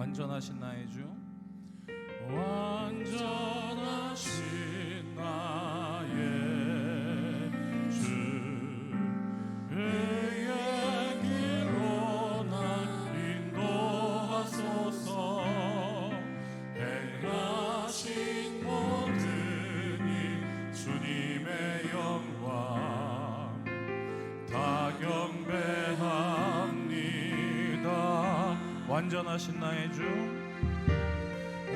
완전하신 나의 주, 완전하신 나의 주, 의의 길로 날 인도하소서. 행하신 모든 일 주님의 영광 다 경배합니다. 완전하신 나의 주,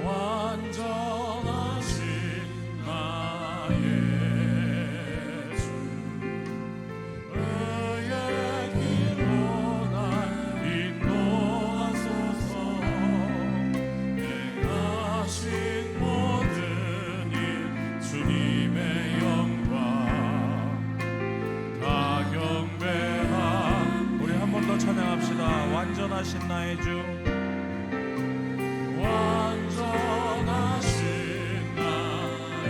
완전하신 나의 주, 의의 길로 날 인도하소서. 행하신 모든 일 주님의 영광 다 경배하. 우리 한 번 더 찬양합시다. 완전하신 나의 주, 완전하신 나의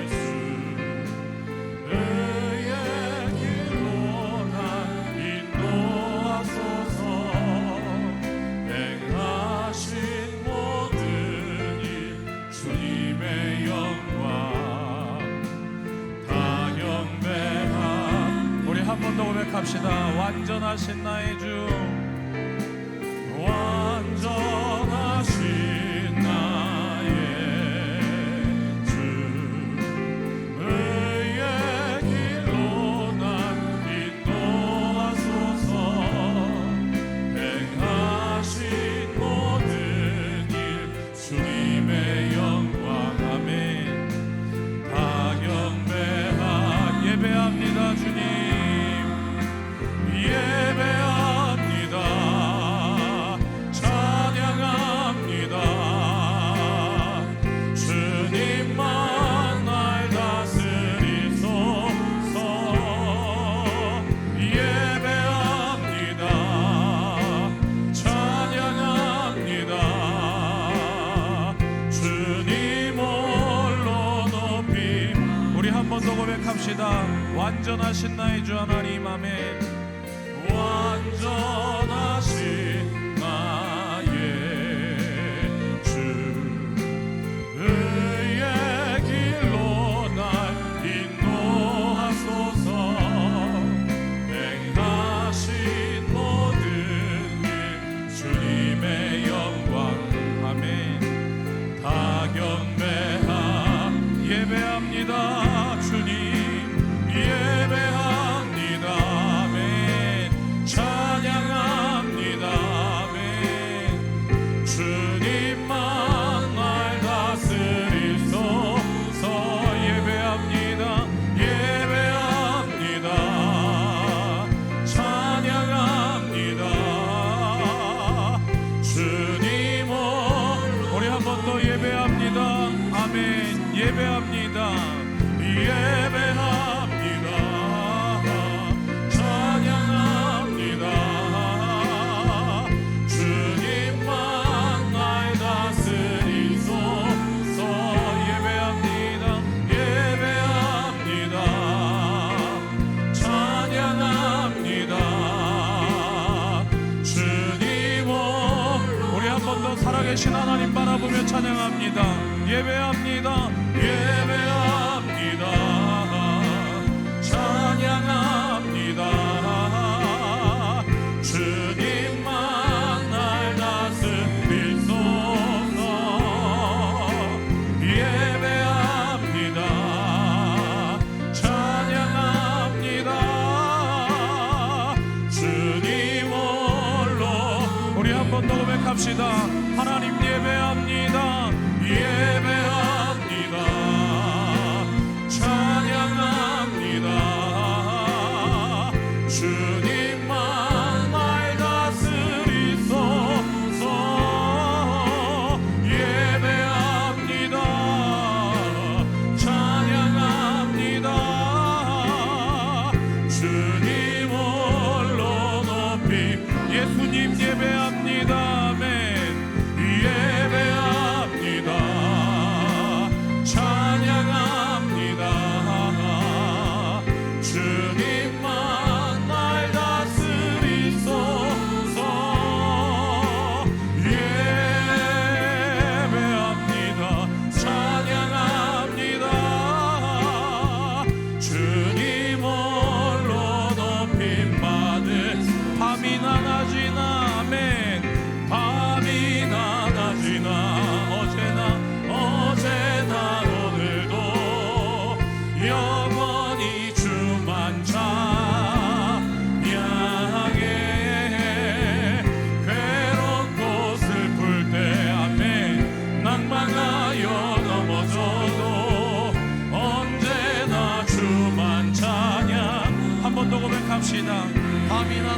주, 의의 길로 날 인도하소서. 행하신 모든 일 주님의 영광 다 경배하. 우리 한 번 더 고백합시다. 완전하신 나의 주, 완전하신 나의 주, 의의 길로 날 인도하소서. 행하신 모든 일 주님의 영광 아멘 다 경배하. 예배합니다 주님, 예배합니다, 찬양합니다. 주님만 날 다스리소서. 예배합니다, 찬양합니다. 주님 홀로 높임. 우리 한 번 더 고백합시다. 완전하신 나의 주 하나님 아멘. 완전하신 나의 주, 의의 길로 날 인도하소서. 행하신 모든 일 주님의 영광 아멘 다 경배하. 예배합니다 주님, 예배합니다 아멘, 찬양합니다 아멘. 주님만 날 다스리소서. 예배합니다, 예배합니다, 찬양합니다 주님. 우리 한 번 더 예배합니다 아멘. 예배합니다, 예배합니다, 찬양합니다. 주님만 날 다스리소서. 예배합니다, 예배합니다, 찬양합니다 주님. 우리 한 번 더 살아계신 하나님 바라보며 찬양합니다. 예배합니다, 예배합니다, 찬양합니다. 주님만 날 다스리소서. 예배합니다, 찬양합니다. 주님 홀로. 우리 한 번 더 고백합시다. 하나님 예배합니다, 예배합니다, 찬양합니다. 주님만 날 다스리소서. 예배합니다, 찬양합니다. 주님 홀로 높임. 예수님 예배합니다 아멘.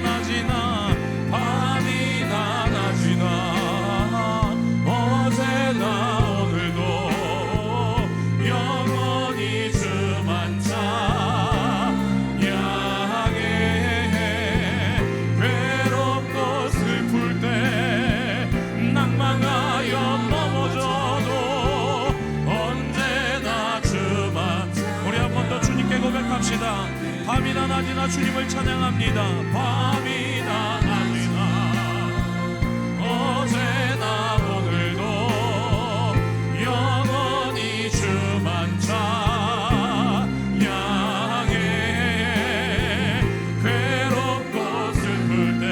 낮이나 밤이나 낮이나 어제나 오늘도 영원히 주만 찬양해. 괴롭고 슬플 때 낭망하여 넘어져도 언제나 주만. 우리 한 번 더 주님께 고백합시다. 밤이나 낮이나 주님을 찬양합니다. 밤이나 낮이나 어제나 오늘도 영원히 주만 찬양해. 괴롭고 슬플 때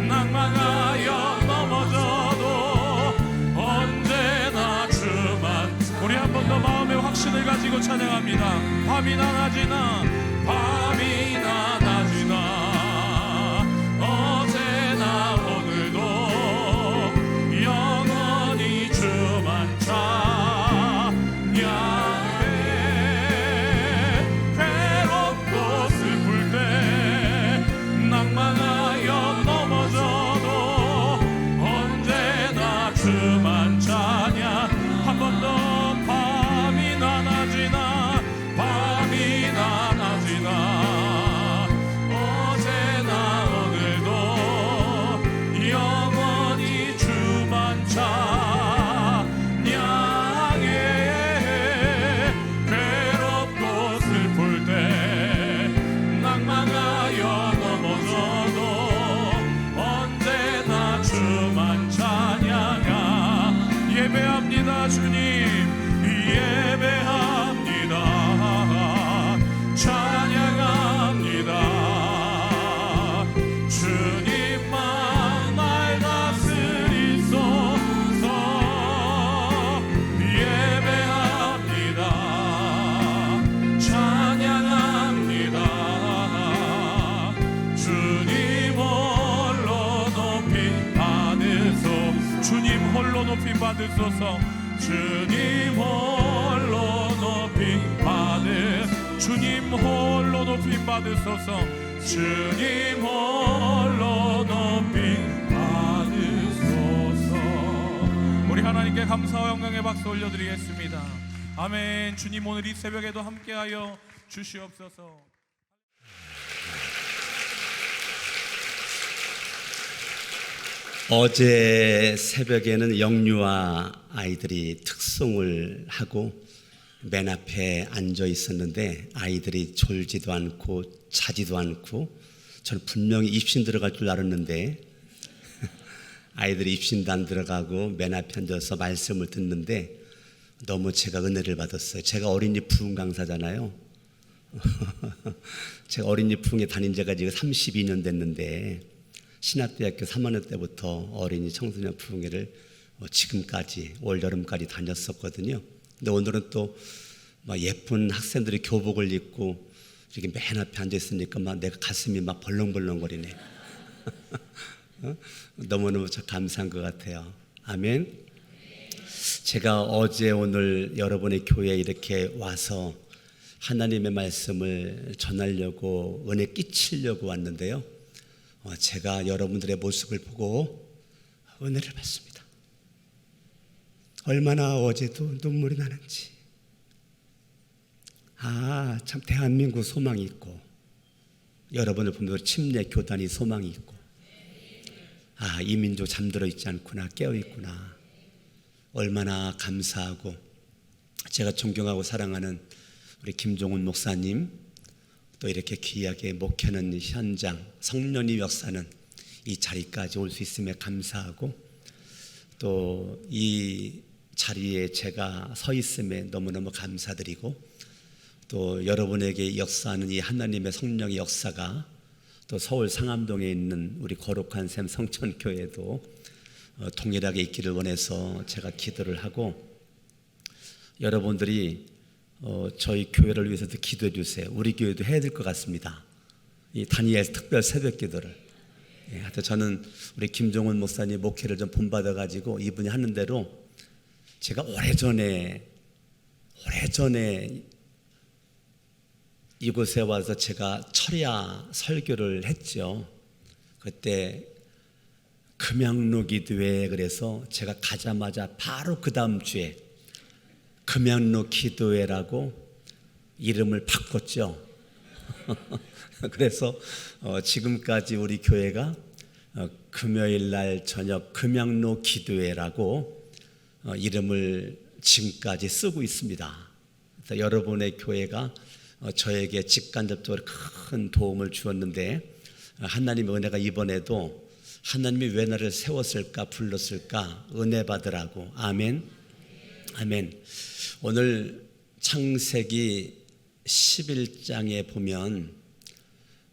낭망하여 넘어져도 언제나 주만. 우리 한 번 더 마음의 확신을 가지고 찬양합니다. 밤이나 낮이나 밤이나 낮이나 어제나 오늘도 영원히 주만 찬양해. 괴롭고 슬플 때 낭망하여 넘어져도 언제나 주만 찬양. 한 번 더. 밤이나 낮이나 밤이나 낮이나 어제나 오늘도 영원히 주만 찬양해. 괴롭고 슬플 때 낭망하여 넘어져도 언제나 주만 찬양하. 예배합니다 주님. 예배합니다. 찬양합니다. 주님만 날 다스리소서. 예배합니다. 찬양합니다. 주님 홀로 높임 받으소서. 주님 홀로 높임 받으소서. 주님 홀로 높임 주님 홀로 높임 받으소서. 주님 홀로 높임 받으소서. 우리 하나님께 감사와 영광의 박수 올려드리겠습니다. 아멘. 주님 오늘 이 새벽에도 함께하여 주시옵소서. 어제 새벽에는 영유아 아이들이 특송을 하고 맨 앞에 앉아 있었는데 아이들이 졸지도 않고 자지도 않고 저는 분명히 입신 들어갈 줄 알았는데 아이들이 입신도 안 들어가고 맨 앞에 앉아서 말씀을 듣는데 너무 제가 은혜를 받았어요. 제가 어린이 부흥 강사잖아요. 제가 어린이 부흥에 다닌 지가 지금 32년 됐는데 신학대학교 3학년 때부터 어린이 청소년 부흥회를 지금까지 올여름까지 다녔었거든요. 근데 오늘은 또 예쁜 학생들이 교복을 입고 이렇게 맨 앞에 앉아 있으니까 막 내가 가슴이 막 벌렁벌렁거리네. 너무너무 감사한 것 같아요. 아멘. 제가 어제 오늘 여러분의 교회에 이렇게 와서 하나님의 말씀을 전하려고 은혜 끼치려고 왔는데요. 제가 여러분들의 모습을 보고 은혜를 받습니다. 얼마나 어제도 눈물이 나는지. 참 대한민국 소망이 있고 여러분을 보면 침례 교단이 소망이 있고 이 민족 잠들어 있지 않구나, 깨어 있구나. 얼마나 감사하고 제가 존경하고 사랑하는 우리 김종훈 목사님, 또 이렇게 귀하게 목회하는 현장 성년이 역사는 이 자리까지 올 수 있음에 감사하고 또 이 자리에 제가 서 있음에 너무너무 감사드리고 또 여러분에게 역사하는 이 하나님의 성령의 역사가 또 서울 상암동에 있는 우리 거룩한 샘 성천교회도 동일하게 있기를 원해서 제가 기도를 하고 여러분들이 저희 교회를 위해서도 기도해 주세요. 우리 교회도 해야 될 것 같습니다. 이 다니엘 특별 새벽 기도를. 하여튼 저는 우리 김종훈 목사님 목회를 좀 본받아 가지고 이분이 하는 대로 제가 오래전에 이곳에 와서 제가 철야 설교를 했죠. 그때 금양로 기도회, 그래서 제가 가자마자 바로 그 다음 주에 금양로 기도회라고 이름을 바꿨죠. 그래서 지금까지 우리 교회가 금요일 날 저녁 금양로 기도회라고 이름을 지금까지 쓰고 있습니다. 그래서 여러분의 교회가 저에게 직간접적으로 큰 도움을 주었는데, 하나님의 은혜가 이번에도 하나님이 왜 나를 세웠을까, 불렀을까, 은혜 받으라고. 아멘. 아멘. 오늘 창세기 11장에 보면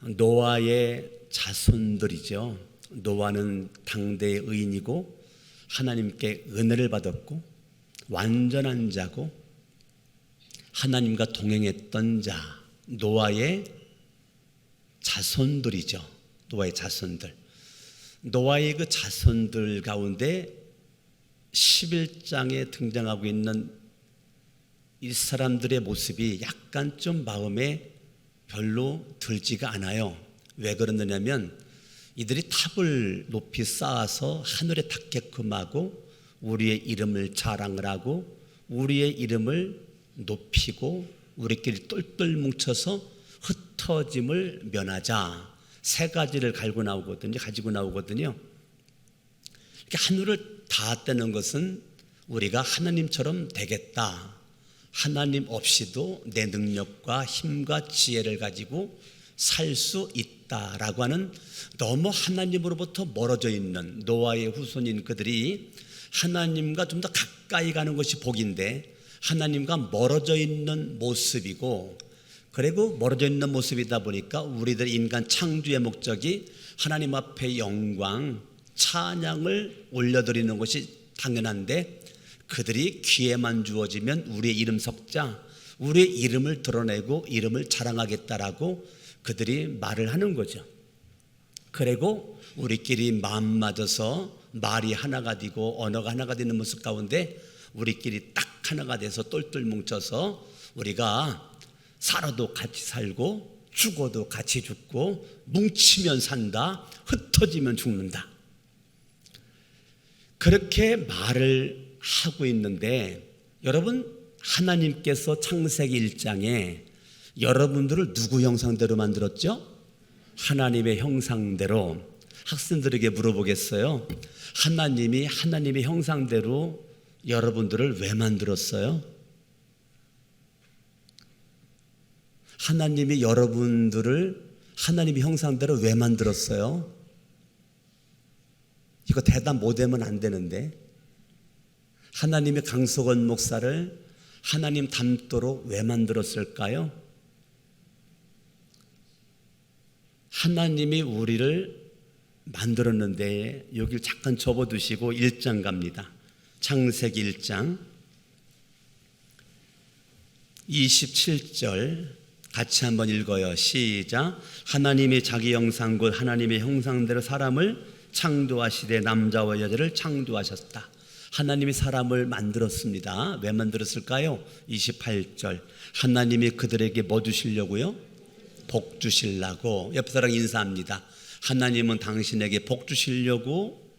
노아의 자손들이죠. 노아는 당대의 의인이고 하나님께 은혜를 받았고 완전한 자고 하나님과 동행했던 자, 노아의 자손들이죠. 노아의 자손들. 노아의 그 자손들 가운데 11장에 등장하고 있는 이 사람들의 모습이 약간 좀 마음에 별로 들지가 않아요. 왜 그러느냐면 이들이 탑을 높이 쌓아서 하늘에 닿게끔 하고 우리의 이름을 자랑을 하고 우리의 이름을 높이고 우리끼리 똘똘 뭉쳐서 흩어짐을 면하자, 세 가지를 가지고 나오거든요. 이렇게 하늘을 닿았다는 것은 우리가 하나님처럼 되겠다, 하나님 없이도 내 능력과 힘과 지혜를 가지고 살 수 있다라고 하는, 너무 하나님으로부터 멀어져 있는 노아의 후손인 그들이 하나님과 좀 더 가까이 가는 것이 복인데 하나님과 멀어져 있는 모습이고, 그리고 멀어져 있는 모습이다 보니까 우리들 인간 창조의 목적이 하나님 앞에 영광, 찬양을 올려드리는 것이 당연한데, 그들이 기회만 주어지면 우리의 이름 석자, 우리의 이름을 드러내고 이름을 자랑하겠다라고 그들이 말을 하는 거죠. 그리고 우리끼리 마음 맞아서 말이 하나가 되고 언어가 하나가 되는 모습 가운데 우리끼리 딱 하나가 돼서 똘똘 뭉쳐서 우리가 살아도 같이 살고 죽어도 같이 죽고 뭉치면 산다, 흩어지면 죽는다, 그렇게 말을 하고 있는데, 여러분, 하나님께서 창세기 1장에 여러분들을 누구 형상대로 만들었죠? 하나님의 형상대로. 학생들에게 물어보겠어요. 하나님이 하나님의 형상대로 여러분들을 왜 만들었어요? 하나님이 여러분들을 하나님의 형상대로 왜 만들었어요? 이거 대답 못하면 안 되는데, 하나님의 강석원 목사를 하나님 닮도록 왜 만들었을까요? 하나님이 우리를 만들었는데, 여기를 잠깐 접어두시고 1장 갑니다. 창세기 1장 27절 같이 한번 읽어요. 시작. 하나님이 자기 형상 곧 하나님의 형상대로 사람을 창조하시되 남자와 여자를 창조하셨다. 하나님이 사람을 만들었습니다. 왜 만들었을까요? 28절. 하나님이 그들에게 뭐 주시려고요? 복 주시려고. 옆 사람 인사합니다. 하나님은 당신에게 복 주시려고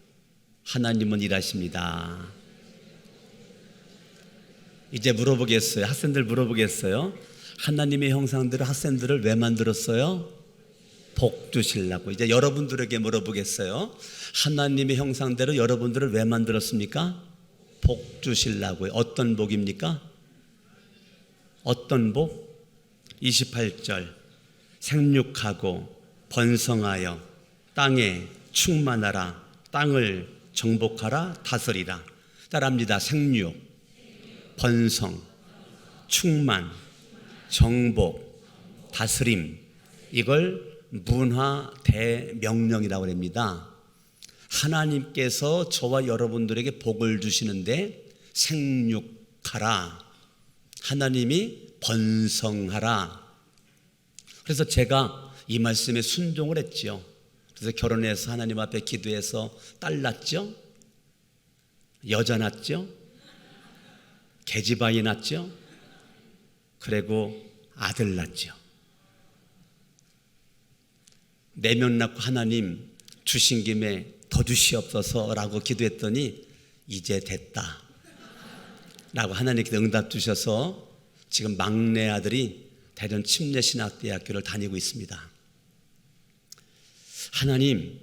하나님은 일하십니다. 이제 물어보겠어요. 학생들 물어보겠어요. 하나님의 형상대로 학생들을 왜 만들었어요? 복 주시려고. 이제 여러분들에게 물어보겠어요. 하나님의 형상대로 여러분들을 왜 만들었습니까? 복 주시려고요. 어떤 복입니까? 어떤 복? 28절. 생육하고 번성하여 땅에 충만하라. 땅을 정복하라. 다스리라. 따라합니다. 생육, 번성, 충만, 정복, 다스림. 이걸 문화 대명령이라고 합니다. 하나님께서 저와 여러분들에게 복을 주시는데 생육하라, 하나님이 번성하라. 그래서 제가 이 말씀에 순종을 했죠. 그래서 결혼해서 하나님 앞에 기도해서 딸 낳았죠, 여자 낳았죠, 계집아이 낳았죠, 그리고 아들 낳았죠. 4명 낳고 하나님 주신 김에 더 주시옵소서라고 기도했더니 이제 됐다 라고 하나님께서 응답 주셔서 지금 막내 아들이 대전 침례신학대학교를 다니고 있습니다. 하나님,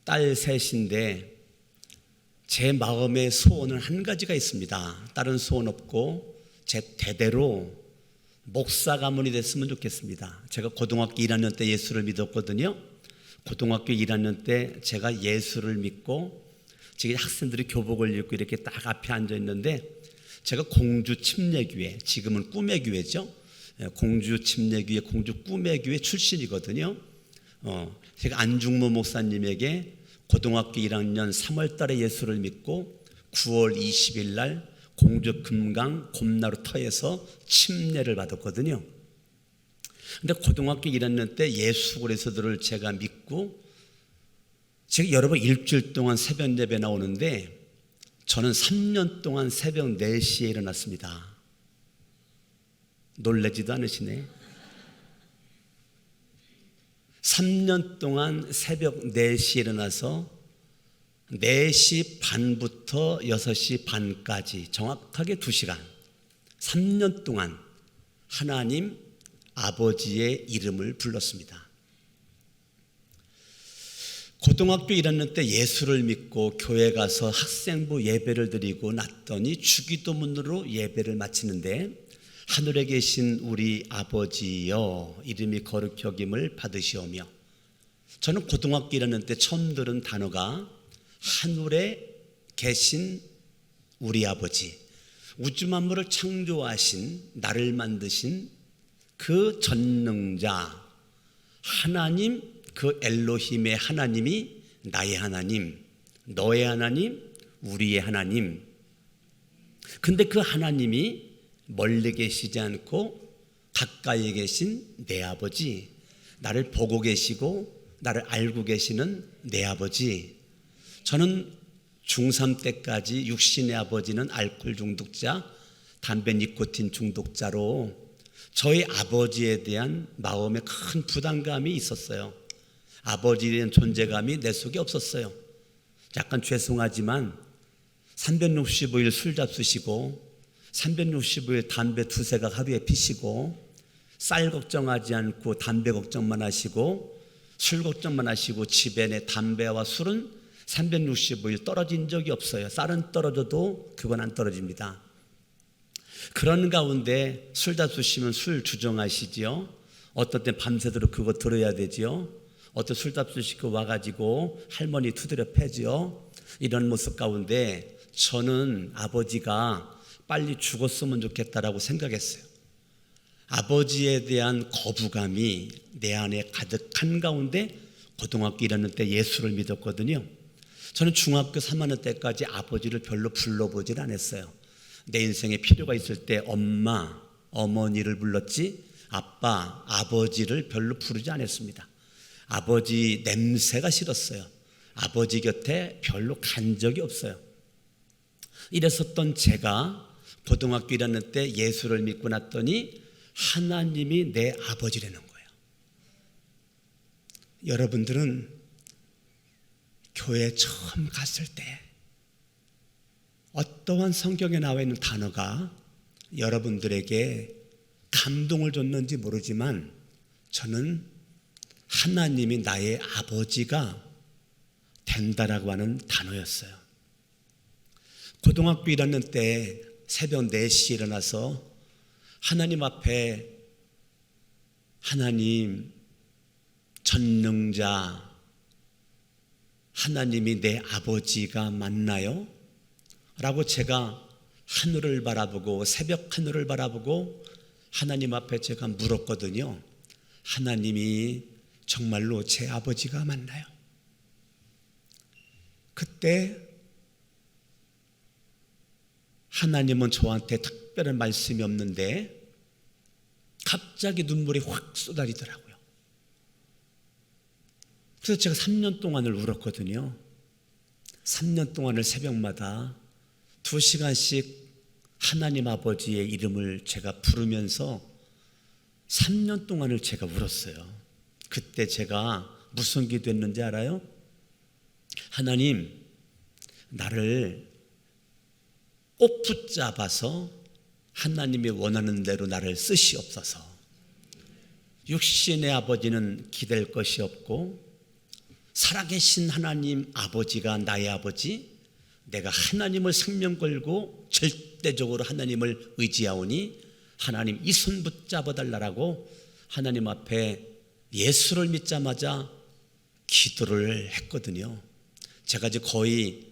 딸 셋인데 제 마음의 소원은 한 가지가 있습니다. 다른 소원 없고 제 대대로 목사 가문이 됐으면 좋겠습니다. 제가 고등학교 1학년 때 예수를 믿었거든요. 고등학교 1학년 때 제가 예수를 믿고 지금 학생들이 교복을 입고 이렇게 딱 앞에 앉아 있는데 제가 공주 침례교회, 지금은 꿈의 교회죠. 공주 침례교회, 공주 꿈의 교회 출신이거든요. 제가 안중모 목사님에게 고등학교 1학년 3월 달에 예수를 믿고 9월 20일 날 공주 금강 곰나루 터에서 침례를 받았거든요. 근데 고등학교 1학년 때 예수 그리스도를 제가 믿고 제가 여러 번 일주일 동안 새벽 예배 나오는데 저는 3년 동안 새벽 4시에 일어났습니다. 놀라지도 않으시네. 3년 동안 새벽 4시에 일어나서 4시 반부터 6시 반까지 정확하게 2시간 3년 동안 하나님 아버지의 이름을 불렀습니다. 고등학교 1학년 때 예수를 믿고 교회 가서 학생부 예배를 드리고 났더니 주기도문으로 예배를 마치는데 하늘에 계신 우리 아버지여 이름이 거룩히 여김을 받으시오며, 저는 고등학교 1학년 때 처음 들은 단어가 하늘에 계신 우리 아버지, 우주 만물을 창조하신 나를 만드신 그 전능자 하나님, 그 엘로힘의 하나님이 나의 하나님, 너의 하나님, 우리의 하나님. 근데 그 하나님이 멀리 계시지 않고 가까이 계신 내 아버지, 나를 보고 계시고 나를 알고 계시는 내 아버지. 저는 중3 때까지 육신의 아버지는 알코올 중독자, 담배 니코틴 중독자로 저희 아버지에 대한 마음에 큰 부담감이 있었어요. 아버지에 대한 존재감이 내 속에 없었어요. 약간 죄송하지만 365일 술 잡수시고 365일 담배 2세가 하루에 피시고 쌀 걱정하지 않고 담배 걱정만 하시고 술 걱정만 하시고 집에 내 담배와 술은 365일 떨어진 적이 없어요. 쌀은 떨어져도 그건 안 떨어집니다. 그런 가운데 술 잡수시면 술 주정하시지요. 어떤 때 밤새도록 그거 들어야 되지요. 어떤 술 잡수시고 와가지고 할머니 두드려 패지요. 이런 모습 가운데 저는 아버지가 빨리 죽었으면 좋겠다라고 생각했어요. 아버지에 대한 거부감이 내 안에 가득한 가운데 고등학교 1학년 때 예수를 믿었거든요. 저는 중학교 3학년 때까지 아버지를 별로 불러보질 않았어요. 내 인생에 필요가 있을 때 엄마, 어머니를 불렀지 아빠, 아버지를 별로 부르지 않았습니다. 아버지 냄새가 싫었어요. 아버지 곁에 별로 간 적이 없어요. 이랬었던 제가 고등학교 1학년 때 예수를 믿고 났더니 하나님이 내 아버지라는 거예요. 여러분들은 교회 처음 갔을 때 어떠한 성경에 나와 있는 단어가 여러분들에게 감동을 줬는지 모르지만 저는 하나님이 나의 아버지가 된다라고 하는 단어였어요. 고등학교 1학년 때 새벽 4시에 일어나서 하나님 앞에 하나님 전능자 하나님이 내 아버지가 맞나요? 라고 제가 하늘을 바라보고 새벽 하늘을 바라보고 하나님 앞에 제가 물었거든요. 하나님이 정말로 제 아버지가 맞나요? 그때 하나님은 저한테 특별한 말씀이 없는데 갑자기 눈물이 확 쏟아지더라고요. 그래서 제가 3년 동안을 울었거든요. 3년 동안을 새벽마다 2시간씩 하나님 아버지의 이름을 제가 부르면서 3년 동안을 제가 울었어요. 그때 제가 무슨 기도했는지 알아요? 하나님, 나를 꼭 붙잡아서 하나님이 원하는 대로 나를 쓰시옵소서. 육신의 아버지는 기댈 것이 없고 살아계신 하나님 아버지가 나의 아버지, 내가 하나님을 생명 걸고 절대적으로 하나님을 의지하오니 하나님 이 손 붙잡아 달라고 하나님 앞에 예수를 믿자마자 기도를 했거든요. 제가 이제 거의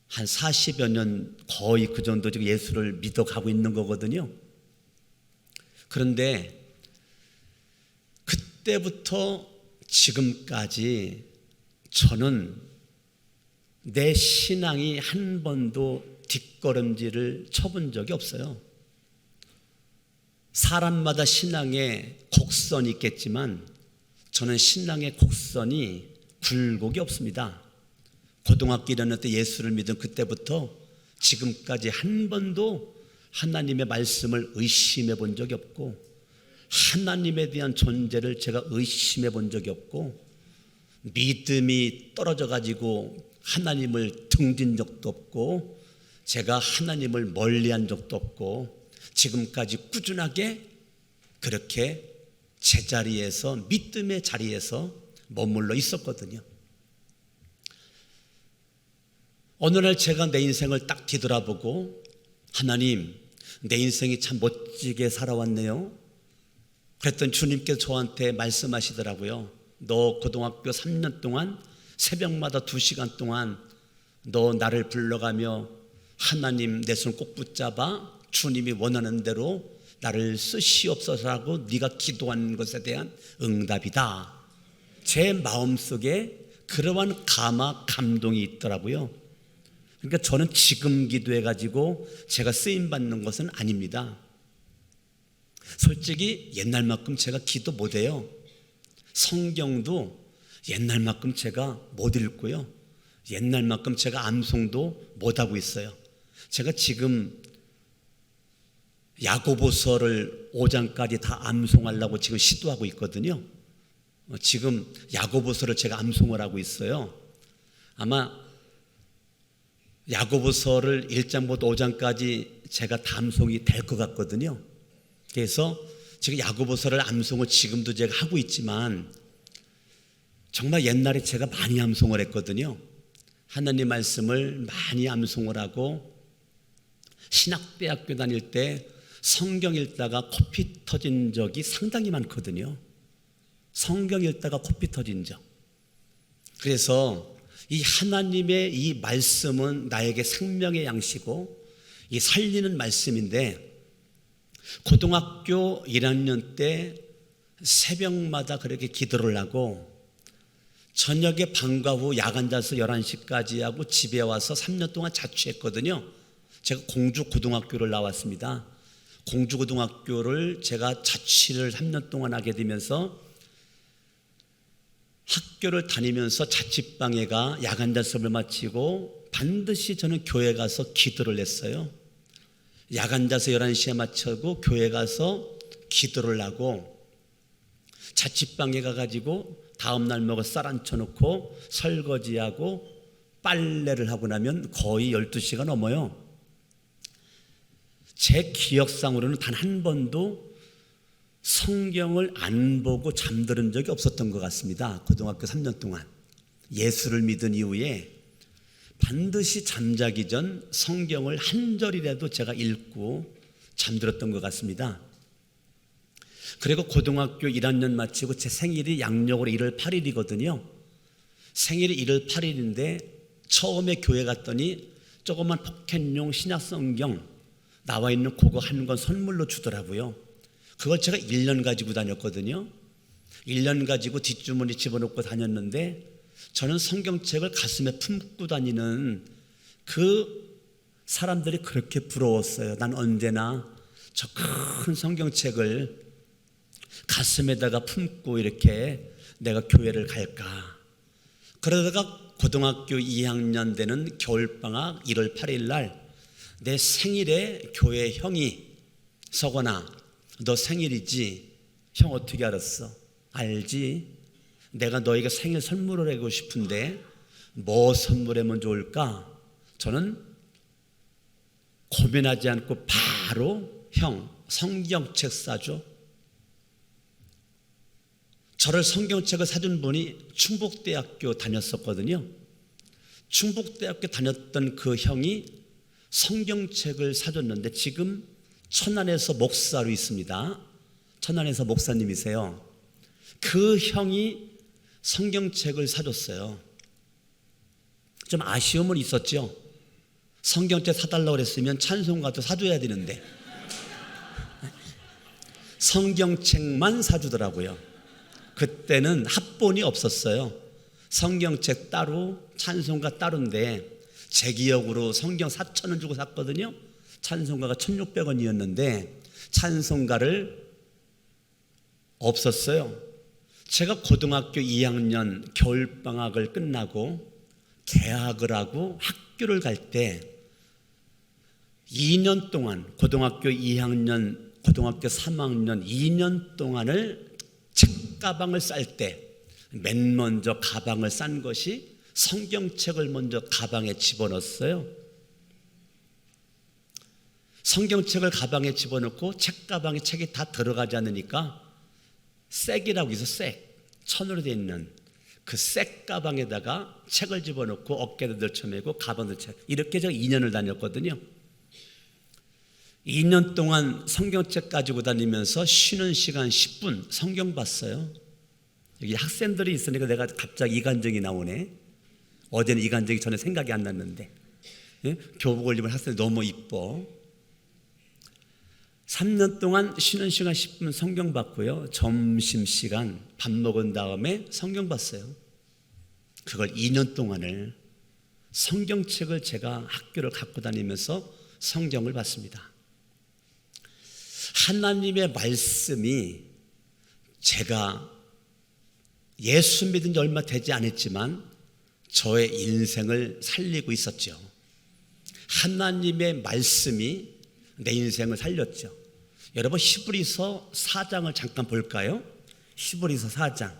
한 40여 년 거의 그 정도 지금 예수를 믿어가고 있는 거거든요. 그런데 그때부터 지금까지 저는 내 신앙이 한 번도 뒷걸음질을 쳐본 적이 없어요. 사람마다 신앙에 곡선이 있겠지만 저는 신앙의 곡선이 굴곡이 없습니다. 고등학교 1학년 때 예수를 믿은 그때부터 지금까지 한 번도 하나님의 말씀을 의심해 본 적이 없고 하나님에 대한 존재를 제가 의심해 본 적이 없고 믿음이 떨어져 가지고 하나님을 등진 적도 없고 제가 하나님을 멀리한 적도 없고 지금까지 꾸준하게 그렇게 제자리에서 믿음의 자리에서 머물러 있었거든요. 어느 날 제가 내 인생을 딱 뒤돌아보고 하나님, 내 인생이 참 멋지게 살아왔네요. 그랬더니 주님께서 저한테 말씀하시더라고요. 너 고등학교 3년 동안 새벽마다 2시간 동안 너 나를 불러가며 하나님 내 손 꼭 붙잡아 주님이 원하는 대로 나를 쓰시옵소서라고 네가 기도한 것에 대한 응답이다. 제 마음속에 그러한 감동이 있더라고요. 그러니까 저는 지금 기도해가지고 제가 쓰임받는 것은 아닙니다. 솔직히 옛날만큼 제가 기도 못해요. 성경도 옛날만큼 제가 못 읽고요. 옛날만큼 제가 암송도 못하고 있어요. 제가 지금 야고보서를 5장까지 다 암송하려고 지금 시도하고 있거든요. 지금 야고보서를 제가 암송을 하고 있어요. 아마 야고보서를 1장부터 5장까지 제가 다 암송이 될 것 같거든요. 그래서 지금 야고보서를 암송을 지금도 제가 하고 있지만 정말 옛날에 제가 많이 암송을 했거든요. 하나님 말씀을 많이 암송을 하고 신학대학교 다닐 때 성경 읽다가 코피 터진 적이 상당히 많거든요. 성경 읽다가 코피 터진 적. 그래서 이 하나님의 이 말씀은 나에게 생명의 양식이고 이 살리는 말씀인데 고등학교 1학년 때 새벽마다 그렇게 기도를 하고 저녁에 방과 후 야간 자서 11시까지 하고 집에 와서 3년 동안 자취했거든요. 제가 공주고등학교를 나왔습니다. 공주고등학교를 제가 자취를 3년 동안 하게 되면서 학교를 다니면서 자취방에 가 야간 자습을 마치고 반드시 저는 교회 가서 기도를 했어요. 야간 자서 11시에 마치고 교회 가서 기도를 하고 자취방에 가가지고 다음날 먹어 쌀 앉혀놓고 설거지하고 빨래를 하고 나면 거의 12시가 넘어요. 제 기억상으로는 단 한 번도 성경을 안 보고 잠드는 적이 없었던 것 같습니다. 고등학교 3년 동안 예수를 믿은 이후에 반드시 잠자기 전 성경을 한 절이라도 제가 읽고 잠들었던 것 같습니다. 그리고 고등학교 1학년 마치고 제 생일이 양력으로 1월 8일이거든요. 생일이 1월 8일인데 처음에 교회 갔더니 조그만 포켓용 신약성경 나와 있는 그거 한 권 선물로 주더라고요. 그걸 제가 1년 가지고 다녔거든요. 1년 가지고 뒷주머니 집어넣고 다녔는데 저는 성경책을 가슴에 품고 다니는 그 사람들이 그렇게 부러웠어요. 난 언제나 저 큰 성경책을 가슴에다가 품고 이렇게 내가 교회를 갈까. 그러다가 고등학교 2학년 되는 겨울방학 1월 8일 날 내 생일에 교회 형이 서건아 너 생일이지? 형 어떻게 알았어? 알지. 내가 너에게 생일 선물을 하고 싶은데 뭐 선물하면 좋을까? 저는 고민하지 않고 바로 형 성경책 사줘. 저를 성경책을 사준 분이 충북대학교 다녔었거든요. 충북대학교 다녔던 그 형이 성경책을 사줬는데 지금 천안에서 목사로 있습니다. 천안에서 목사님이세요. 그 형이 성경책을 사줬어요. 좀 아쉬움은 있었죠. 성경책 사달라고 그랬으면 찬송가도 사줘야 되는데 성경책만 사주더라고요. 그때는 합본이 없었어요. 성경책 따로 찬송가 따로인데 제 기억으로 성경 4,000원 주고 샀거든요. 찬송가가 1,600원이었는데 찬송가를 없었어요. 제가 고등학교 2학년 겨울방학을 끝나고 개학을 하고 학교를 갈 때 2년 동안 고등학교 2학년, 고등학교 3학년 2년 동안을 책가방을 쌀 때 맨 먼저 가방을 싼 것이 성경책을 먼저 가방에 집어넣었어요. 성경책을 가방에 집어넣고 책가방에 책이 다 들어가지 않으니까 쌔이라고 해서 쌔, 천으로 되어 있는 그 쌔 가방에다가 책을 집어넣고 어깨에 들쳐매고 가방을 책, 이렇게 제가 2년을 다녔거든요. 2년 동안 성경책 가지고 다니면서 쉬는 시간 10분 성경 봤어요. 여기 학생들이 있으니까 내가 갑자기 이간증이 나오네. 어제는 이간증이 전에 생각이 안 났는데, 예? 교복을 입은 학생이 너무 이뻐. 3년 동안 쉬는 시간 10분 성경 봤고요. 점심시간 밥 먹은 다음에 성경 봤어요. 그걸 2년 동안을 성경책을 제가 학교를 갖고 다니면서 성경을 봤습니다. 하나님의 말씀이 제가 예수 믿은 지 얼마 되지 않았지만 저의 인생을 살리고 있었죠. 하나님의 말씀이 내 인생을 살렸죠. 여러분 히브리서 4장을 잠깐 볼까요? 히브리서 4장.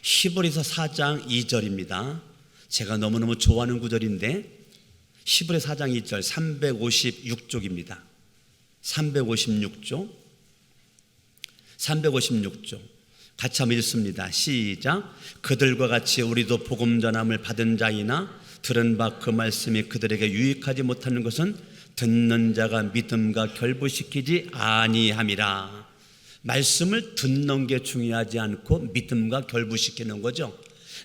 히브리서 4장 2절입니다. 제가 너무너무 좋아하는 구절인데 히브리서 4장 2절 356쪽입니다. 356쪽 같이 한번 읽습니다. 시작. 그들과 같이 우리도 복음 전함을 받은 자이나 들은 바 그 말씀이 그들에게 유익하지 못하는 것은 듣는 자가 믿음과 결부시키지 아니함이라. 말씀을 듣는 게 중요하지 않고 믿음과 결부시키는 거죠.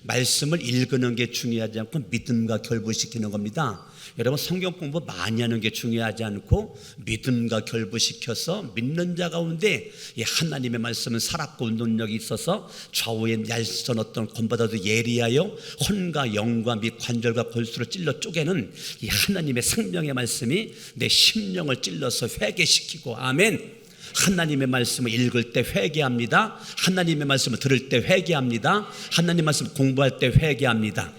말씀을 읽는 게 중요하지 않고 믿음과 결부시키는 겁니다. 여러분 성경 공부 많이 하는 게 중요하지 않고 믿음과 결부시켜서 믿는 자 가운데 이 하나님의 말씀은 살았고 운동력이 있어서 좌우에 얄선 어떤 권보다도 예리하여 혼과 영과 및 관절과 골수를 찔러 쪼개는 이 하나님의 생명의 말씀이 내 심령을 찔러서 회개시키고, 아멘. 하나님의 말씀을 읽을 때 회개합니다. 하나님의 말씀을 들을 때 회개합니다. 하나님의 말씀 공부할 때 회개합니다.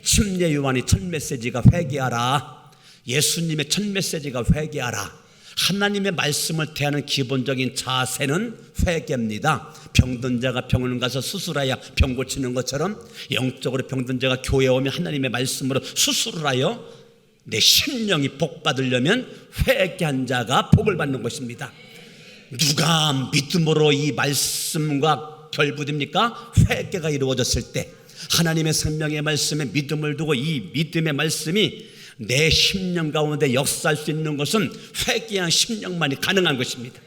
침례 요한의 첫 메시지가 회개하라. 예수님의 첫 메시지가 회개하라. 하나님의 말씀을 대하는 기본적인 자세는 회개입니다. 병든 자가 병원을 가서 수술하여 병 고치는 것처럼 영적으로 병든 자가 교회에 오면 하나님의 말씀으로 수술을 하여 내 심령이 복 받으려면 회개한 자가 복을 받는 것입니다. 누가 믿음으로 이 말씀과 결부됩니까? 회개가 이루어졌을 때 하나님의 생명의 말씀에 믿음을 두고 이 믿음의 말씀이 내 심령 가운데 역사할 수 있는 것은 회개한 심령만이 가능한 것입니다.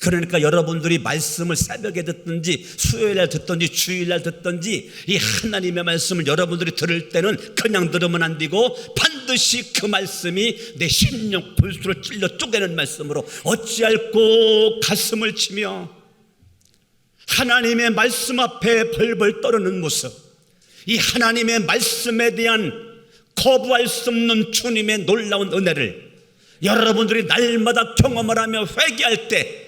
그러니까 여러분들이 말씀을 새벽에 듣든지 수요일날 듣든지 주일날 듣든지 이 하나님의 말씀을 여러분들이 들을 때는 그냥 들으면 안 되고 반드시 그 말씀이 내 심령 골수를 찔러 쪼개는 말씀으로 어찌할꼬 가슴을 치며 하나님의 말씀 앞에 벌벌 떠르는 모습, 이 하나님의 말씀에 대한 거부할 수 없는 주님의 놀라운 은혜를 여러분들이 날마다 경험을 하며 회개할 때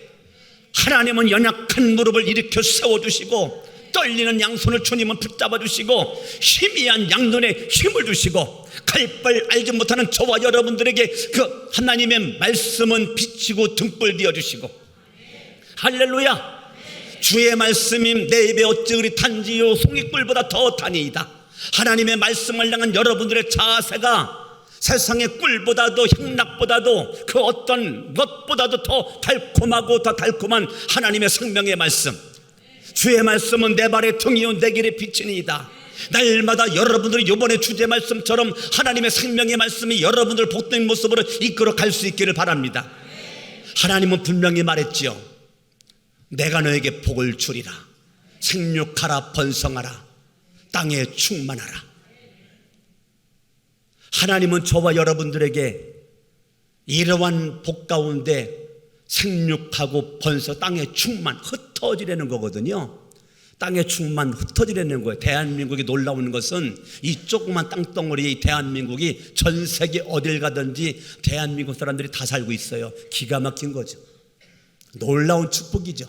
하나님은 연약한 무릎을 일으켜 세워주시고 떨리는 양손을 주님은 붙잡아 주시고 희미한 양눈에 힘을 주시고 갈바를 알지 못하는 저와 여러분들에게 그 하나님의 말씀은 비치고 등불 비워주시고, 할렐루야. 주의 말씀이 내 입에 어찌 그리 단지요 송이꿀보다 더 다니이다. 하나님의 말씀을 향한 여러분들의 자세가 세상의 꿀보다도 향락보다도 그 어떤 것보다도 더 달콤하고 더 달콤한 하나님의 생명의 말씀, 주의 말씀은 내 발의 등이요 내 길의 빛이니이다. 날마다 여러분들이 이번에 주제 말씀처럼 하나님의 생명의 말씀이 여러분들 복된 모습으로 이끌어 갈 수 있기를 바랍니다. 하나님은 분명히 말했지요. 내가 너에게 복을 주리라. 생육하라 번성하라 땅에 충만하라. 하나님은 저와 여러분들에게 이러한 복 가운데 생육하고 번성, 땅에 충만, 흩어지려는 거거든요. 땅에 충만, 흩어지려는 거예요. 대한민국이 놀라운 것은 이 조그만 땅덩어리에 이 대한민국이 전 세계 어딜 가든지 대한민국 사람들이 다 살고 있어요. 기가 막힌 거죠. 놀라운 축복이죠.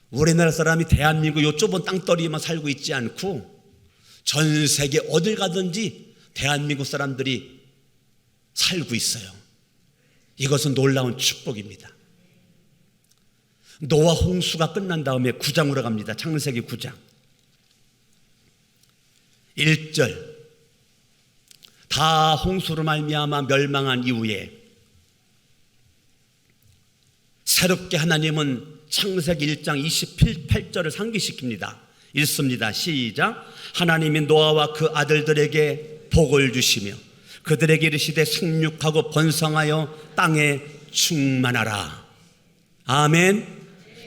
우리나라 사람이 대한민국 요 좁은 땅덩어리에만 살고 있지 않고 전 세계 어딜 가든지 대한민국 사람들이 살고 있어요. 이것은 놀라운 축복입니다. 노아 홍수가 끝난 다음에 9장으로 갑니다. 창세기 9장 1절. 다 홍수로 말미암아 멸망한 이후에 새롭게 하나님은 창세기 1장 28절을 상기시킵니다. 읽습니다. 시작. 하나님이 노아와 그 아들들에게 복을 주시며 그들에게 이르시되 생육하고 번성하여 땅에 충만하라. 아멘.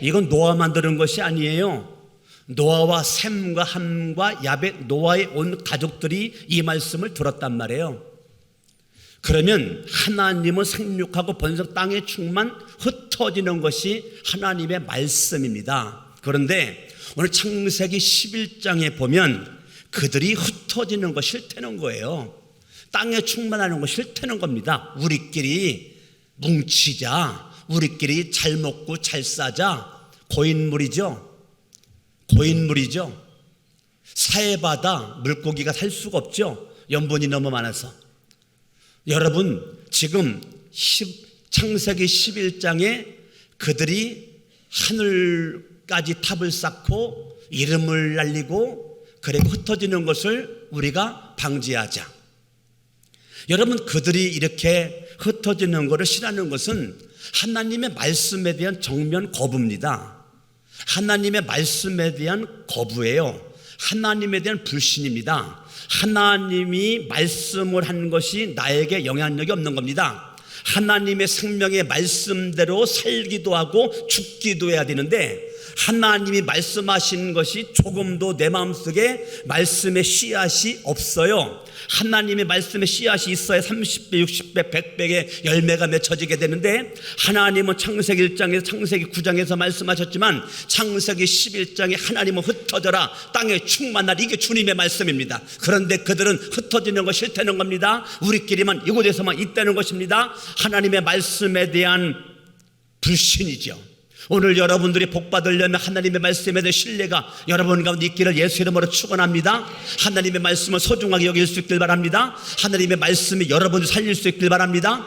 이건 노아만 들은 것이 아니에요. 노아와 셈과 함과 야벳, 노아의 온 가족들이 이 말씀을 들었단 말이에요. 그러면 하나님은 생육하고 번성, 땅에 충만, 흩어지는 것이 하나님의 말씀입니다. 그런데 오늘 창세기 11장에 보면 그들이 흩어지는 거 싫다는 거예요. 땅에 충만하는 거 싫다는 겁니다. 우리끼리 뭉치자, 우리끼리 잘 먹고 잘 싸자. 고인물이죠. 고인물이죠. 사해바다 물고기가 살 수가 없죠. 염분이 너무 많아서. 여러분 지금 창세기 11장에 그들이 하늘까지 탑을 쌓고 이름을 날리고 그리고 흩어지는 것을 우리가 방지하자. 여러분 그들이 이렇게 흩어지는 것을 싫어하는 것은 하나님의 말씀에 대한 정면 거부입니다. 하나님의 말씀에 대한 거부예요. 하나님에 대한 불신입니다. 하나님이 말씀을 한 것이 나에게 영향력이 없는 겁니다. 하나님의 생명의 말씀대로 살기도 하고 죽기도 해야 되는데 하나님이 말씀하신 것이 조금도 내 마음속에 말씀의 씨앗이 없어요. 하나님의 말씀의 씨앗이 있어야 30배, 60배, 100배의 열매가 맺혀지게 되는데 하나님은 창세기 1장에서 창세기 9장에서 말씀하셨지만 창세기 11장에 하나님은 흩어져라 땅에 충만하라. 이게 주님의 말씀입니다. 그런데 그들은 흩어지는 거 싫다는 겁니다. 우리끼리만 이곳에서만 있다는 것입니다. 하나님의 말씀에 대한 불신이죠. 오늘 여러분들이 복 받으려면 하나님의 말씀에 대한 신뢰가 여러분 가운데 있기를 예수 이름으로 축원합니다. 하나님의 말씀을 소중하게 여길 수 있길 바랍니다. 하나님의 말씀이 여러분을 살릴 수 있길 바랍니다.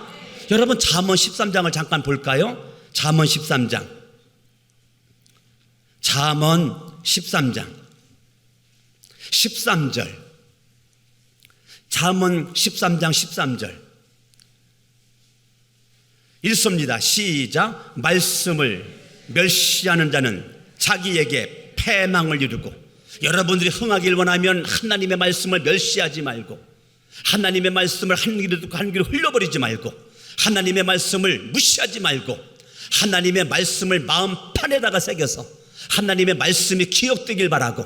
여러분 잠언 13장을 잠깐 볼까요? 잠언 13장. 잠언 13장 13절. 잠언 13장 13절 읽습니다. 시작. 말씀을 멸시하는 자는 자기에게 패망을 이루고, 여러분들이 흥하길 원하면 하나님의 말씀을 멸시하지 말고 하나님의 말씀을 한 귀로 듣고 한 귀로 흘려버리지 말고 하나님의 말씀을 무시하지 말고 하나님의 말씀을 마음판에다가 새겨서 하나님의 말씀이 기억되길 바라고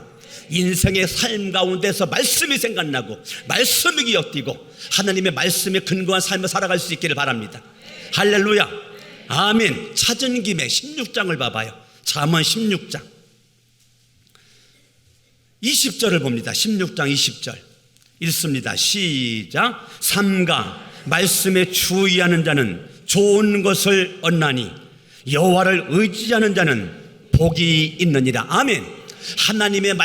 인생의 삶 가운데서 말씀이 생각나고 말씀이 기억되고 하나님의 말씀에 근거한 삶을 살아갈 수 있기를 바랍니다. 할렐루야. 아멘. 찾은 김에 16장을 봐봐요. 잠언 16장 20절을 봅니다. 16장 20절 읽습니다. 시작. 삼가 말씀에 주의하는 자는 좋은 것을 얻나니 여호와를 의지하는 자는 복이 있느니라. 아멘. 하나님의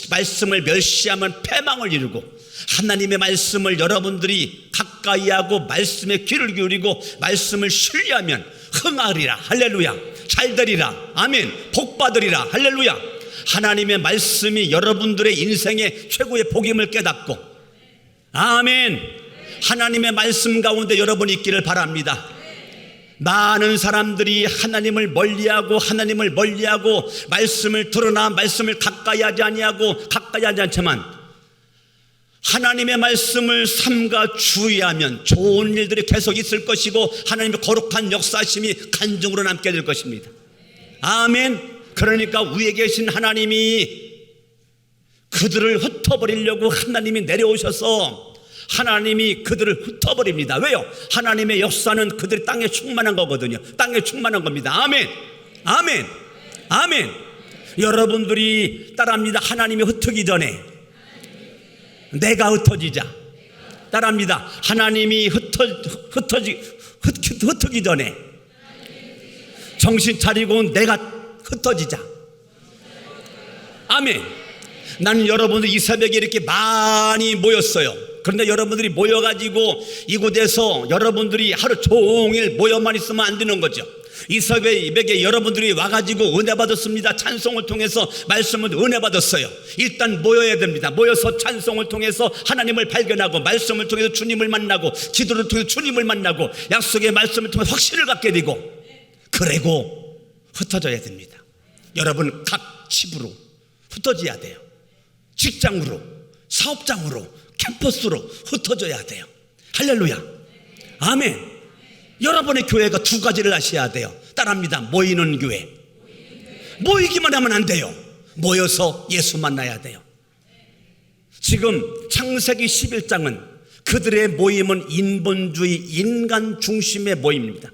말씀을 멸시하면 패망을 이루고 하나님의 말씀을 여러분들이 가까이하고 말씀에 귀를 기울이고 말씀을 신뢰하면 흥하리라. 할렐루야. 잘 되리라. 아멘. 복 받으리라. 할렐루야. 하나님의 말씀이 여러분들의 인생의 최고의 복임을 깨닫고, 아멘. 하나님의 말씀 가운데 여러분이 있기를 바랍니다. 많은 사람들이 하나님을 멀리하고 말씀을 들으나 말씀을 가까이 하지 않지만 하나님의 말씀을 삼가 주의하면 좋은 일들이 계속 있을 것이고 하나님의 거룩한 역사심이 간증으로 남게 될 것입니다. 아멘. 그러니까 위에 계신 하나님이 그들을 흩어버리려고 하나님이 내려오셔서 하나님이 그들을 흩어버립니다. 왜요? 하나님의 역사는 그들이 땅에 충만한 거거든요. 땅에 충만한 겁니다. 아멘. 아멘. 아멘. 여러분들이 따라합니다. 하나님이 흩어지기 전에 내가 흩어지자. 따라합니다. 하나님이 흩어지기 전에 정신 차리고 내가 흩어지자. 아멘. 나는 여러분들 이 새벽에 이렇게 많이 모였어요. 그런데 여러분들이 모여가지고 이곳에서 여러분들이 하루 종일 모여만 있으면 안 되는 거죠. 이 새벽에 여러분들이 와가지고 은혜 받았습니다. 찬송을 통해서 말씀을 은혜 받았어요. 일단 모여야 됩니다. 모여서 찬송을 통해서 하나님을 발견하고, 말씀을 통해서 주님을 만나고, 기도를 통해서 주님을 만나고, 약속의 말씀을 통해서 확신을 갖게 되고, 그리고 흩어져야 됩니다. 여러분 각 집으로 흩어져야 돼요. 직장으로, 사업장으로, 캠퍼스로 흩어져야 돼요. 할렐루야. 아멘. 여러분의 교회가 두 가지를 아셔야 돼요. 따라합니다. 모이는 교회. 모이기만 하면 안 돼요. 모여서 예수 만나야 돼요. 지금 창세기 11장은 그들의 모임은 인본주의, 인간 중심의 모임입니다.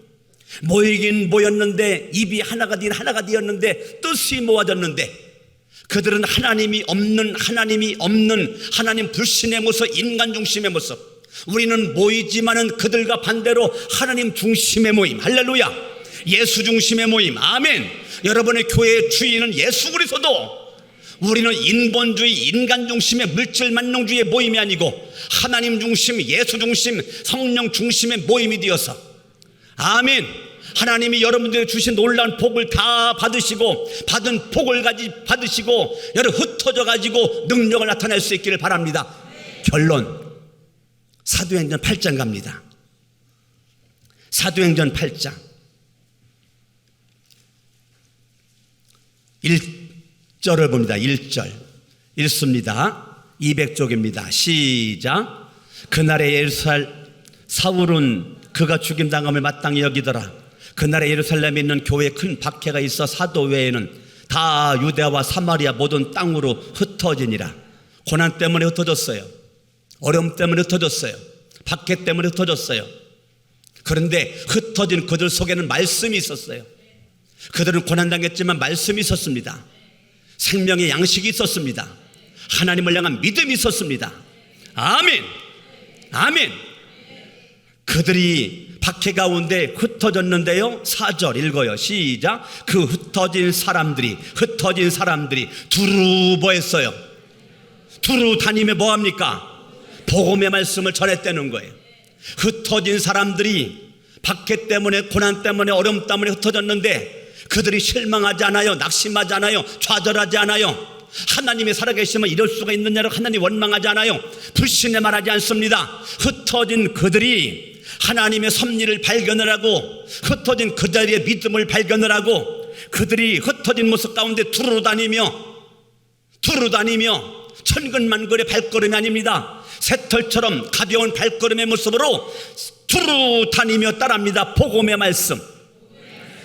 모이긴 모였는데, 입이 하나가 되었는데, 뜻이 모아졌는데, 그들은 하나님 불신의 모습, 인간 중심의 모습. 우리는 모이지만은 그들과 반대로 하나님 중심의 모임. 할렐루야. 예수 중심의 모임. 아멘. 여러분의 교회의 주인은 예수 그리스도. 우리는 인본주의, 인간 중심의 물질 만능주의의 모임이 아니고 하나님 중심, 예수 중심, 성령 중심의 모임이 되어서, 아멘. 하나님이 여러분들에게 주신 놀라운 복을 다 받으시고, 받은 복을 받으시고 여러분 흩어져 가지고 능력을 나타낼 수 있기를 바랍니다. 결론, 사도행전 8장 갑니다. 사도행전 8장 1절을 봅니다. 1절 읽습니다. 200쪽입니다. 시작. 그날의 예루살렘 사울은 그가 죽임당함을 마땅히 여기더라. 그날에 예루살렘에 있는 교회에 큰 박해가 있어 사도 외에는 다 유대와 사마리아 모든 땅으로 흩어지니라. 고난 때문에 흩어졌어요. 어려움 때문에 흩어졌어요. 박해 때문에 흩어졌어요. 그런데 흩어진 그들 속에는 말씀이 있었어요. 그들은 고난당했지만 말씀이 있었습니다. 생명의 양식이 있었습니다. 하나님을 향한 믿음이 있었습니다. 아멘. 아멘. 그들이 박해 가운데 흩어졌는데요. 4절 읽어요. 시작. 그 흩어진 사람들이 두루 뭐했어요? 두루 다니며 뭐합니까? 복음의 말씀을 전했다는 거예요. 흩어진 사람들이 박해 때문에, 고난 때문에, 어려움 때문에 흩어졌는데 그들이 실망하지 않아요. 낙심하지 않아요. 좌절하지 않아요. 하나님이 살아계시면 이럴 수가 있느냐고 하나님 원망하지 않아요. 불신에 말하지 않습니다. 흩어진 그들이 하나님의 섭리를 발견을 하고, 흩어진 그들의 믿음을 발견을 하고, 그들이 흩어진 모습 가운데 두루 다니며 천근만근의 발걸음이 아닙니다. 새털처럼 가벼운 발걸음의 모습으로 두루 다니며 따라합니다. 복음의 말씀,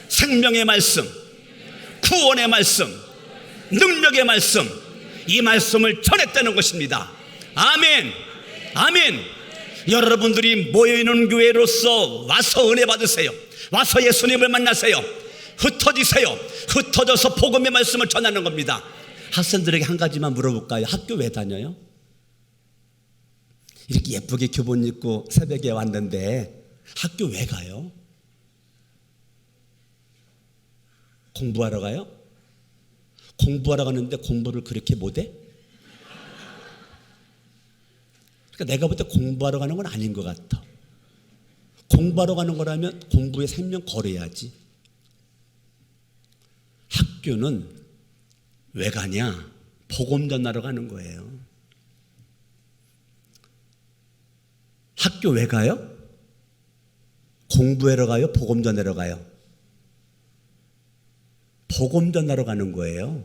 생명의 말씀, 구원의 말씀, 능력의 말씀, 이 말씀을 전했다는 것입니다. 아멘. 아멘. 여러분들이 모여있는 교회로서 와서 은혜 받으세요. 와서 예수님을 만나세요. 흩어지세요. 흩어져서 복음의 말씀을 전하는 겁니다. 학생들에게 한 가지만 물어볼까요? 학교 왜 다녀요? 이렇게 예쁘게 교복 입고 새벽에 왔는데 학교 왜 가요? 공부하러 가요? 공부하러 가는데 공부를 그렇게 못해? 그러니까 내가 볼 때 공부하러 가는 건 아닌 것 같아. 공부하러 가는 거라면 공부에 생명 걸어야지. 학교는 왜 가냐? 복음 전하러 가는 거예요. 학교 왜 가요? 공부하러 가요? 복음 전하러 가요? 복음 전하러 가는 거예요.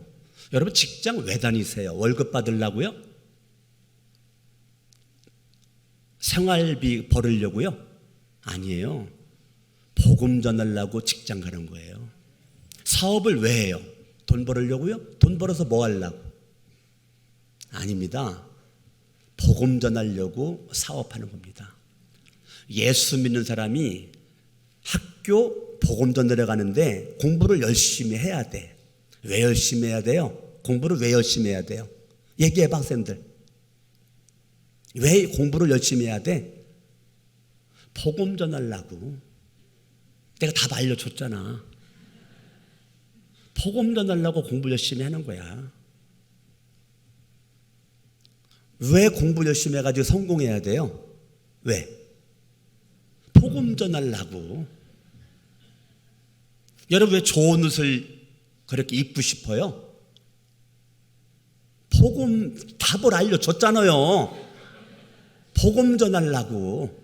여러분 직장 왜 다니세요? 월급 받으려고요? 생활비 벌으려고요? 아니에요. 복음 전하려고 직장 가는 거예요. 사업을 왜 해요? 돈 벌으려고요? 돈 벌어서 뭐 하려고? 아닙니다. 복음 전하려고 사업하는 겁니다. 예수 믿는 사람이 학교 복음 전하러 가는데 공부를 열심히 해야 돼. 왜 열심히 해야 돼요? 공부를 왜 열심히 해야 돼요? 얘기해봐, 학생들. 왜 공부를 열심히 해야 돼? 복음 전하려고. 내가 답 알려줬잖아. 복음 전하려고 공부 열심히 하는 거야. 왜 공부 열심히 해가지고 성공해야 돼요? 왜? 복음 전하려고. 여러분 왜 좋은 옷을 그렇게 입고 싶어요? 복음 답을 알려줬잖아요. 복음 전하려고.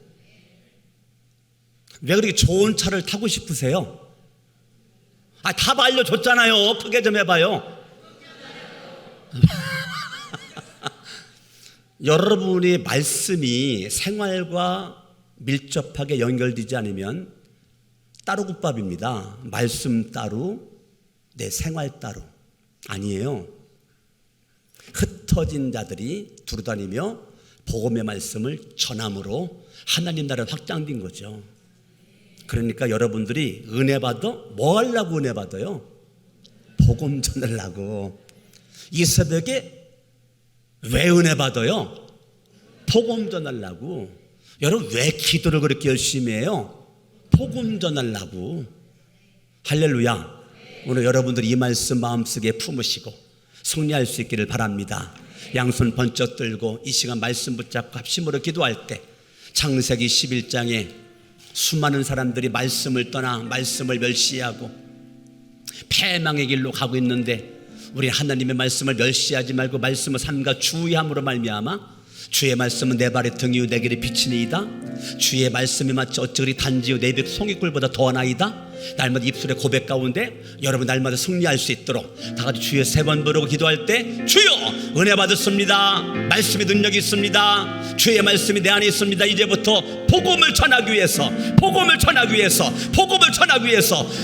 왜 그렇게 좋은 차를 타고 싶으세요? 답 알려줬잖아요. 크게 좀 해봐요. 여러분의 말씀이 생활과 밀접하게 연결되지 않으면 따로국밥입니다. 말씀 따로, 내 생활 따로. 아니에요. 흩어진 자들이 두루다니며 복음의 말씀을 전함으로 하나님 나라가 확장된 거죠. 그러니까 여러분들이 은혜 받아? 뭐 하려고 은혜 받아요? 복음 전하려고. 이 새벽에 왜 은혜 받아요? 복음 전하려고. 여러분 왜 기도를 그렇게 열심히 해요? 복음 전하려고. 할렐루야. 오늘 여러분들이 이 말씀 마음속에 품으시고 승리할 수 있기를 바랍니다. 양손 번쩍 들고 이 시간 말씀 붙잡고 합심으로 기도할 때 창세기 11장에 수많은 사람들이 말씀을 떠나 말씀을 멸시하고 패망의 길로 가고 있는데 우리 하나님의 말씀을 멸시하지 말고 말씀을 삼가 주의함으로 말미암아 주의 말씀은 내 발의 등이요 내 길의 빛이니이다. 주의 말씀이 마치 어찌그리 단지요 내 입의 송이꿀보다 더하나이다. 날마다 입술의 고백 가운데 여러분 날마다 승리할 수 있도록 다 같이 주여 3번 부르고 기도할 때 주여 은혜 받았습니다. 말씀의 능력이 있습니다. 주의 말씀이 내 안에 있습니다. 이제부터 복음을 전하기 위해서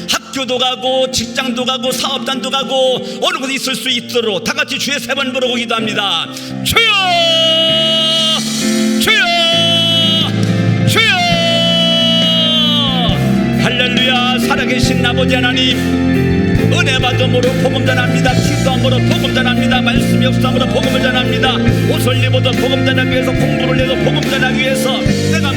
학교도 가고 직장도 가고 사업단도 가고 어느 곳에 있을 수 있도록 다 같이 주의 3번 부르고 기도합니다. 주여 할렐루야. 살아계신 아버지 하나님, 은혜 받음으로 복음 전합니다. 기도함으로 복음 전합니다. 말씀 역사함으로 복음을 전합니다. 옷을 입어도 복음 전하기 위해서, 공부를 해도 복음 전하기 위해서, 내가